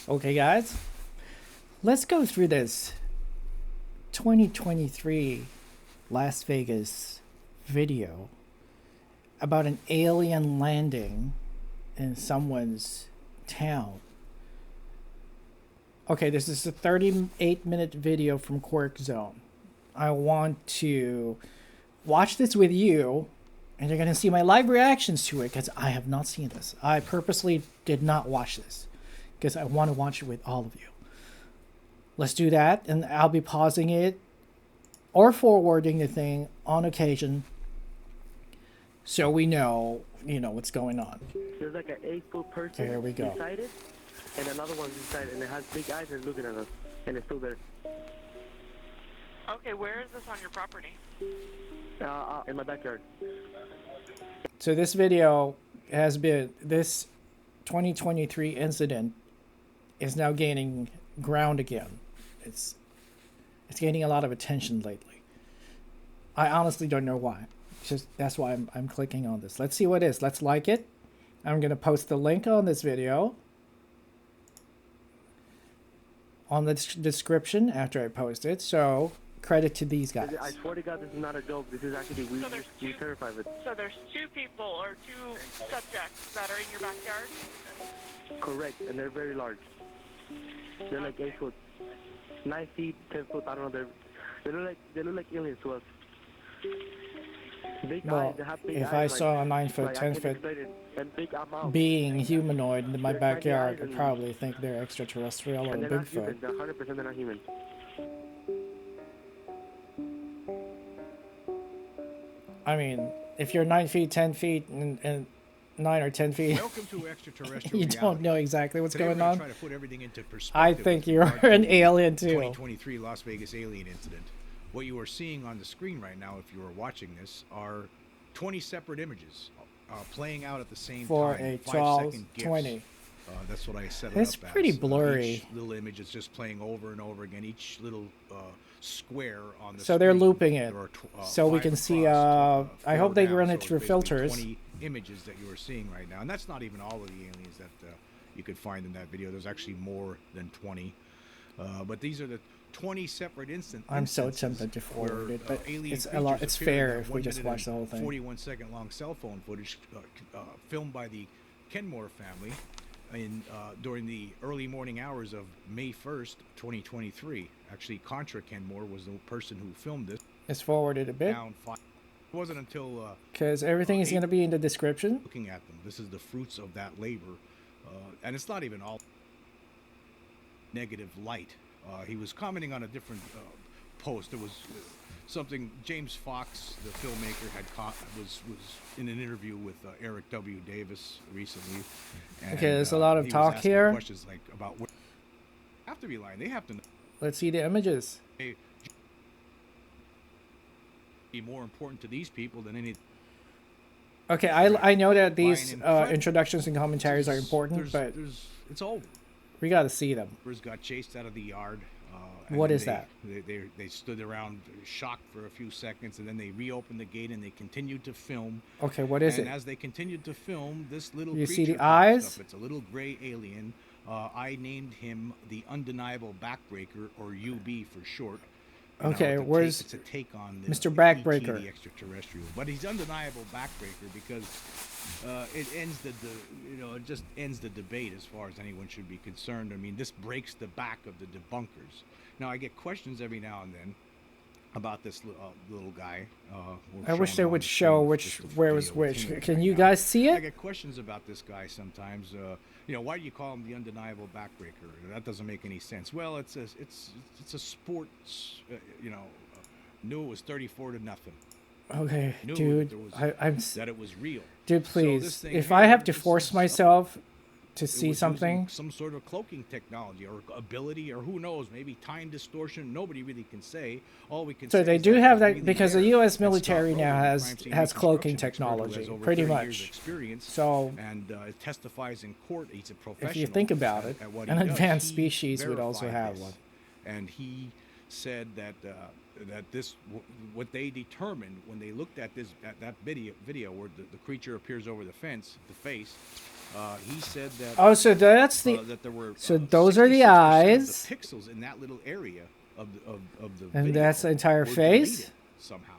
Okay, guys, let's go through this 2023 Las Vegas video about an alien landing in someone's town. Okay, this is a 38-minute video from Quirk Zone. I want to watch this with you, and you're going to see my live reactions to it because I have not seen this. I purposely did not watch this because I want to watch it with all of you. Let's do that, and I'll be pausing it or forwarding the thing on occasion so we know, what's going on. There's like an 8-foot person Here we go. beside it, and another one beside it, and it has big eyes and looking at us, and it's still there. Okay, where is this on your property? In my backyard. So this video has been, this 2023 incident is now gaining ground again. It's gaining a lot of attention lately. I honestly don't know why. It's just that's why I'm clicking on this. Let's see what it is. Let's like it. I'm gonna post the link on this video on the description after I post it. So credit to these guys. I swear to God, this is not a joke. This is actually we terrified of it. So there's two people or two subjects that are in your backyard? Correct, and they're very large. They're like 8 foot, 9 feet, 10 foot. I don't know. They look like aliens to us. Big Well, eyes. They have big if eyes, I saw a 9 foot, I 10 can't foot explain it. And big mouth. being humanoid in my They're tiny backyard, eyes I'd and- probably think they're extraterrestrial or And they're not human. Bigfoot. They're 100% they're not human. I mean, if you're 9 feet, 10 feet, and 9 or 10 feet, Welcome to extraterrestrial you don't know exactly what's Today going we're gonna on. Try to put everything into perspective I think with you're regard to an the alien too. 2023 Las Vegas alien incident. What you are seeing on the screen right now, if you are watching this, are 20 separate images playing out at the same For time. a 5-second GIFs. 20. That's what I set it It's up as. pretty blurry. Each little image is just playing over and over again. Each little square on the So they're screen, looping it, there are so we 5 can see, across, I 4 hope they down, run so it it's through basically filters. 20 images that you are seeing right now, and that's not even all of the aliens that you could find in that video. There's actually more than 20, but these are the 20 separate instances. I'm so tempted to forward it, but alien it's a lot. creatures It's appear in fair that if we 1 just minute watch the and whole thing. 41-second long cell phone footage filmed by the Kenmore family during the early morning hours of May 1st, 2023. Actually, Contra Kenmore was the person who filmed this. It's forwarded a bit It wasn't until because everything is going to be in the description. looking at them, this is the fruits of that labor, and it's not even all negative light. He was commenting on a different post. It was something James Fox, the filmmaker, was in an interview with Eric W. Davis recently. And, Okay, there's a lot of he was talk asking here. Questions like about where they have to be lying. They have to know. Let's see the images. Be more important to these people than any. Okay, I know that these Ryan and Fred. introductions and commentaries are important, but it's over. we got to see them. Got chased out of the yard. And What then is that? They stood around shocked for a few seconds, and then they reopened the gate and they continued to film. Okay, what is And it? as they continued to film, this little You see creature the pops eyes? up. It's a little gray alien. I named him the Undeniable Backbreaker, or UB for short. You know, Okay, where's it's a take on Mr. the Backbreaker? ET, the extraterrestrial, but he's Undeniable Backbreaker because it ends it just ends the debate as far as anyone should be concerned. I mean, this breaks the back of the debunkers. Now, I get questions every now and then about this little guy. I wish they would show where was which. Can you guys see I it? get questions about this guy sometimes. Why do you call him the Undeniable Backbreaker? That doesn't make any sense. Well, it's a sports. Knew it was 34-0. Okay, Knew dude, that I'm. that it was real. Dude, So please. this thing If here, I have to this force is- myself to It see was something, using some sort of cloaking technology or ability, or who knows, maybe time distortion. Nobody really can say. All we can so say they is do that have it was that really because the there. U.S. And military Scott now Rowland, the has crime scene cloaking reconstruction expert who has technology, over pretty 30 years much. experience, So and testifies in court. He's a professional. if you think about it, at what an he does. advanced He species would also verified have this, one. and he said that what they determined when they looked at that video where the creature appears over the fence, the face, He said that Oh, so that's the. that there were So those are the 66% eyes. of the pixels in that little area of the And video that's the entire were face? deleted somehow,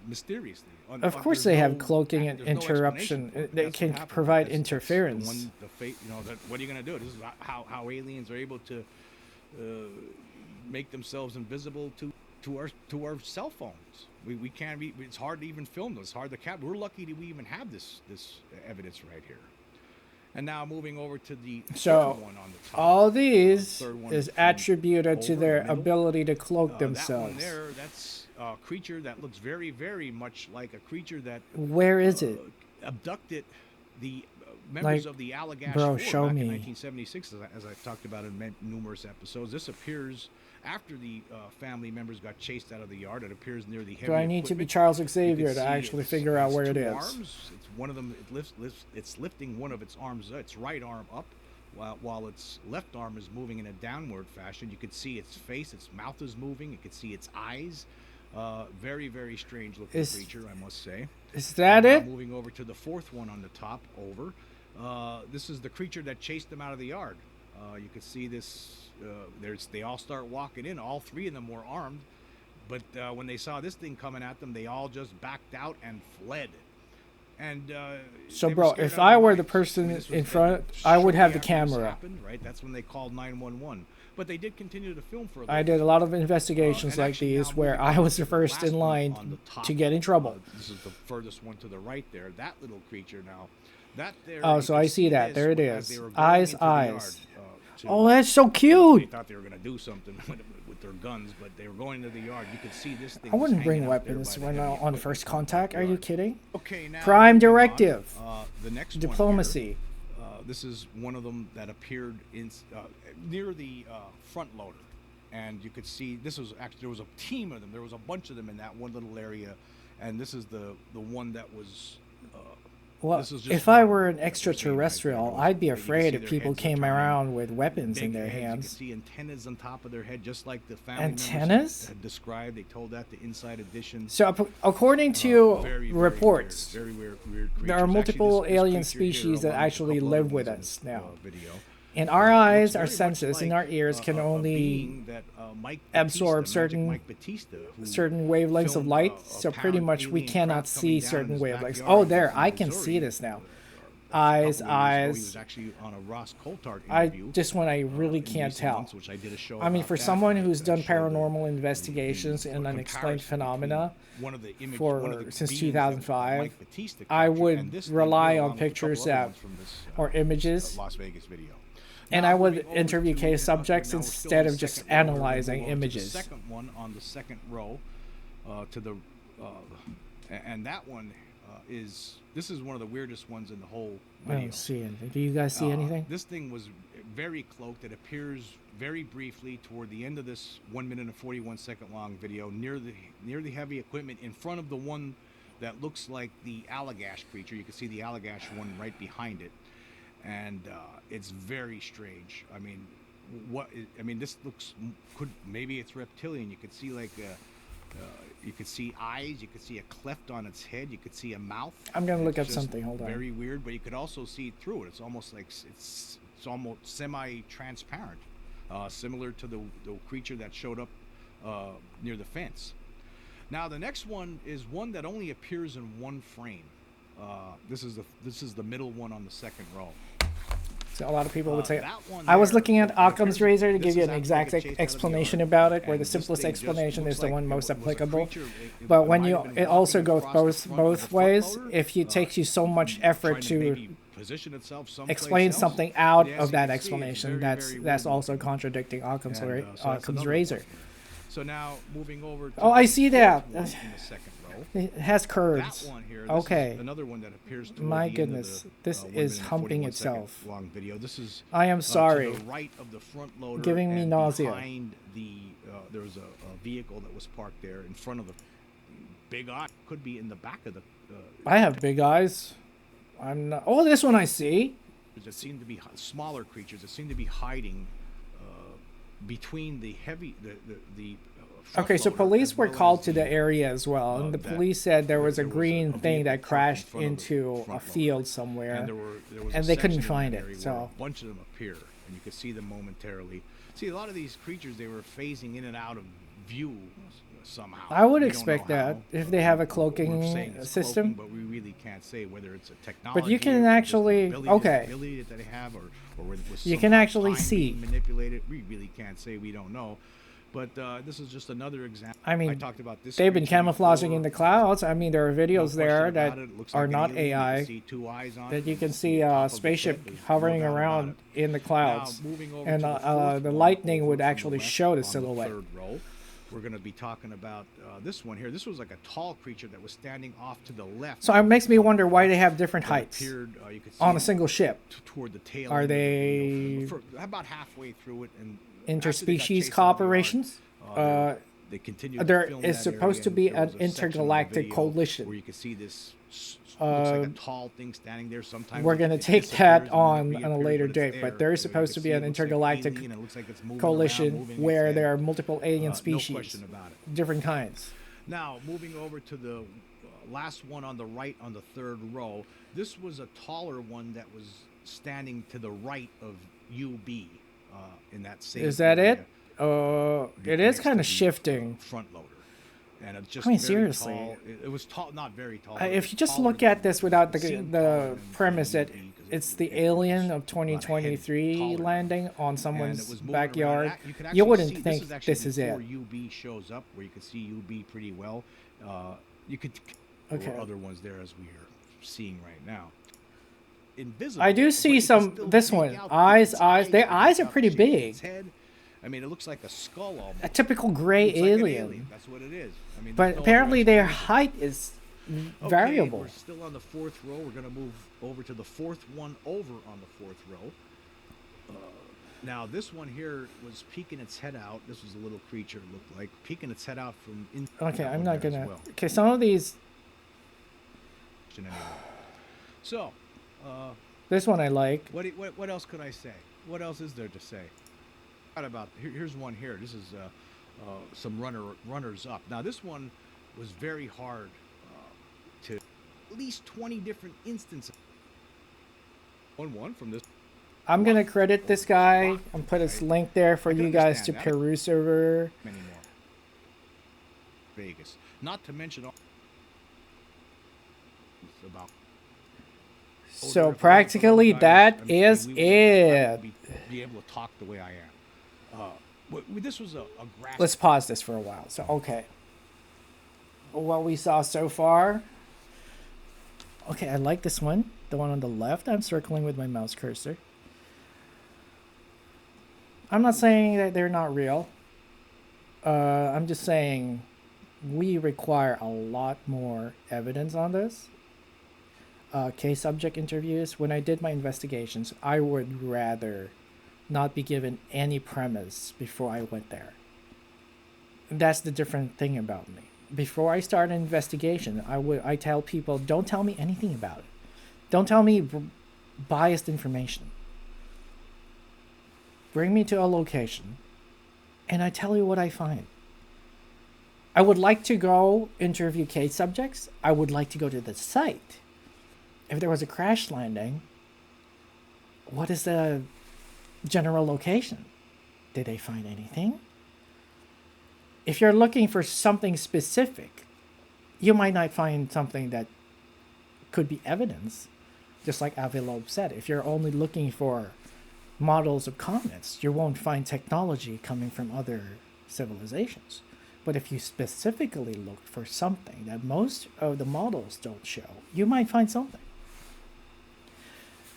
mysteriously. Of course There's they have no cloaking and there's no explanation interruption. for it. They That's can what happened. provide That's interference. what are you going to do? This is how aliens are able to make themselves invisible to our cell phones. We can't be. It's hard to even film this. It's hard to capture. We're lucky that we even have this evidence right here. And now moving over to the So, third one on the top. all these third one is from attributed to over their the middle. ability to cloak That one themselves. there, that's a creature that looks very, very much like a creature that Where is it? abducted the members Like, of the Allagash bro, 4 show back me. in 1976, as I've talked about in numerous episodes. This appears after the family members got chased out of the yard. It appears near the heavy Do I need to be equipment. Charles You Xavier can to see actually it's- figure out has where it two is? Arms. It's one of them. It's lifting one of its arms, its right arm up, while its left arm is moving in a downward fashion. You can see its face, its mouth is moving. You can see its eyes. Very, very strange looking creature, I must say. Is that Now it? moving over to the fourth one on the top, over. This is the creature that chased them out of the yard. You can see this. They all start walking in. All three of them were armed, but when they saw this thing coming at them, they all just backed out and fled. And So, they were bro, scared if out of I their were the minds. person This was in front, shortly I would have the after this camera. happened, right? That's when they called 911. But they did continue to film for a little I did a lot of investigations and like actually these now where moving I on was to the first last in one line on the top, to get in trouble. This is the furthest one to the right there. That little creature now. That there. Oh, you so can I see that. this There it as is. they were going Eyes, into the yard, eyes. to- Oh, that's so They cute. thought they were going to do something with their guns, but they were going to the yard. You could see this thing. I was wouldn't bring hanging out there weapons by the when heavy on equipment first in the contact. Are you yard. kidding? Okay, now Prime moving on, directive. the next one Diplomacy. here, this is one of them that appeared in near the front loader, and you could see this was actually there was a team of them. There was a bunch of them in that one little area, and this is the one that was. Well, this is just if I one were an that was seen right extraterrestrial, there. I'd be You can afraid see if their people heads are came turning, around with weapons in big their heads. You hands. can see antennas on top of their head, just like the family Antennas? members had described. They told that the Inside Edition. So, according to Very, very reports, weird, very weird there are creatures. Actually, multiple this alien creature here, species that along with a actually couple live other with ones in us this, now. Video. and our Looks eyes, our very much senses, and our like, ears can a only being that, Mike absorb Batista, Magic certain Mike Batista, who certain wavelengths of filmed, light. a So pretty pound much we alien cannot craft see coming down in certain his wavelengths. backyard Oh, there, in I can Missouri, see this now. a Eyes, couple of years ago. He eyes. was actually on a Ross Coulthard I interview. just when I really in can't recent tell. months, which I did a show I mean, about for that, someone that who's done showed paranormal investigations and comparison unexplained between phenomena one of the image- for one of the since beings that 2005, Mike Batista I captured, would and this thing rely here, on along with a couple pictures other that ones from this, or images, Las Vegas video. and Now, I would moving over interview to- case now subjects we're still instead in of the just second row. We're gonna analyzing move over to images. The second one on the second row, to the, and that one is this is one of the weirdest ones in the whole I video. don't see anything. Do you guys see anything? This thing was very cloaked. It appears very briefly toward the end of this 1 minute and 41-second long video near the heavy equipment in front of the one that looks like the Allagash creature. You can see the Allagash one right behind it, and it's very strange. I mean, this looks maybe it's reptilian. You could see like you could see eyes. You could see a cleft on its head. You could see a mouth. I'm gonna look It's up just something. Hold on. Very weird, but you could also see through it. It's almost like it's almost semi-transparent, similar to the creature that showed up near the fence. Now the next one is one that only appears in one frame. This is the middle one on the second row. So a lot of people would say, that one I was there, looking at it Occam's appears- razor to this give you is an after exact they get chased out of the explanation yard, about it, where and the this simplest thing just explanation looks is the like one it most was a applicable. creature. But when might you, have been it also walking goes across the both front of the both front ways. loader, If it takes you so much effort trying to maybe position itself someplace explain else. something out But as of you that can see, it's explanation, very, that's very that's weird also looking. contradicting Occam's, And, so that's Occam's another razor. one. So now moving over to Oh, I the see fourth that. one in the second row. It has curves. That one here, this Okay. is another one that appears toward My the end goodness, of the, this 1 is minute and humping 41 second itself. long video. This is I am sorry. to the right of the front loader, Giving me and nausea. behind the there was a vehicle that was parked there in front of the big eye. Could be in the back of the. I have big eyes. I'm not. Oh, this one I see. That seem to be smaller creatures that seem to be hiding between the heavy the front Okay, so loader, police as were well called as to the area as well, and the that police said there was a there was green a thing vehicle that parked in crashed front of the into a front loader. field somewhere, and there was a and they couldn't section in find that it. area where So a bunch of them appear, and you could see them momentarily. See, a lot of these creatures, they were phasing in and out of view somehow. I would We don't expect know that how. if they have a We're cloaking saying it's system. cloaking, but we really can't say whether it's a technology. But you can or just actually- ability, okay. ability that they have, or with You some can actually time see. being manipulated. We really can't say. We don't know. But this is just another example. I mean, talked about this. they've been creature camouflaging before. in the clouds. I mean, there are No videos there question that about it. It looks are like an not alien. You AI, can see two eyes on that it. you can the see top a of its spaceship head. There's no hovering doubt about around it. in the clouds, Now, moving over and to the fourth the one, lightning over would from the actually left show the on silhouette. third row, we're going to be talking about this one here. This was like a tall creature that was standing off to the left. So it makes me wonder why they have different that heights appeared, you could see on a it single ship. toward the tail Are end of the they video for about halfway through it, and after they got interspecies chased out of the yard, cooperations? they continued to There film is that supposed area, to and be there an was a section of the intergalactic video coalition. where you could see this looks like a tall thing standing there. Sometimes We're it- going to it take disappears that and then it on a reappears later when it's date, but there is You supposed can to be see an it looks like intergalactic alien, and it looks like it's moving around, coalition moving its where head. there are multiple alien No species, question about it. different kinds. Now, moving over to the last one on the right on the third row, this was a taller one that was standing to the right of UB in that same Is that area, it? It is next kind to of the, shifting. front loader. And it's just I mean, very seriously. tall. It was tall, not very tall. but it If was you just taller look at than- this without it the seemed taller the than premise that UB 'cause it's it the was alien of about a head 2023 taller. landing on And it someone's was moving backyard, around. You, could you actually wouldn't see, think this is, actually this is before it. UB shows up, where you could see UB pretty well. You could. Okay. There were other ones there as we are seeing right now. Invisible. I do but see you can some- still this make one, out eyes, its their you can eyes make are out pretty the shape of its big. head. I mean, it looks like a skull almost. A typical gray Looks like an alien. That's what it is. I mean, But there's no other apparently their explanation. height is Okay, variable. we're still on the fourth row. We're going to move over to the fourth one over on the fourth row. Now, this one here was peeking its head out. This was a little creature, it looked like, peeking its head out from in. Okay, that I'm one not there as gonna. well. Okay, some of these. Anyway. So, This one I like. what else could I say? What else is there to say? What about here's one here. This is some runners up. Now this one was very hard to at least 20 different instances. One from this. I'm gonna credit this guy and put his link there for I can you guys to understand that. peruse over. Many more. Vegas. Not to mention all about. So practically that is it. Be able to talk the way I am. This was a graphic. Let's pause this for a while. So okay, what we saw so far. Okay, I like this one. The one on the left. I'm circling with my mouse cursor. I'm not saying that they're not real. I'm just saying we require a lot more evidence on this. Case subject interviews. When I did my investigations, I would rather not be given any premise before I went there. That's the different thing about me. Before I start an investigation, I tell people, don't tell me anything about it. Don't tell me biased information. Bring me to a location, and I tell you what I find. I would like to go interview case subjects. I would like to go to the site. If there was a crash landing, what is the general location? Did they find anything? If you're looking for something specific, you might not find something that could be evidence. Just like Avilob said, if you're only looking for models of comets, you won't find technology coming from other civilizations. But if you specifically look for something that most of the models don't show, you might find something.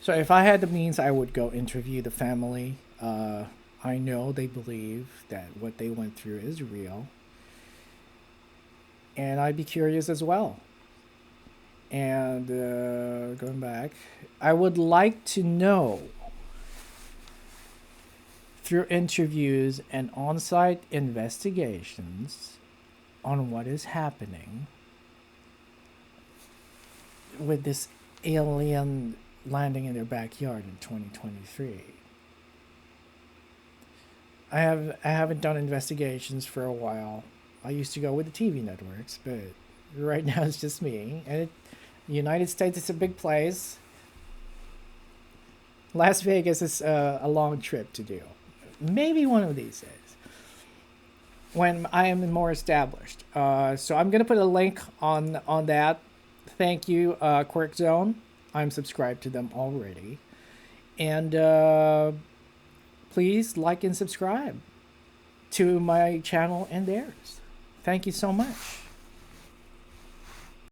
So if I had the means, I would go interview the family. I know they believe that what they went through is real. And I'd be curious as well. And going back, I would like to know through interviews and on-site investigations on what is happening with this alien landing in their backyard in 2023. I haven't done investigations for a while. I used to go with the TV networks, but right now it's just me. And the United States is a big place. Las Vegas is a long trip to do. Maybe one of these days when I am more established. So I'm gonna put a link on that. Thank you, Quirk Zone. I'm subscribed to them already, and please like and subscribe to my channel and theirs. Thank you so much.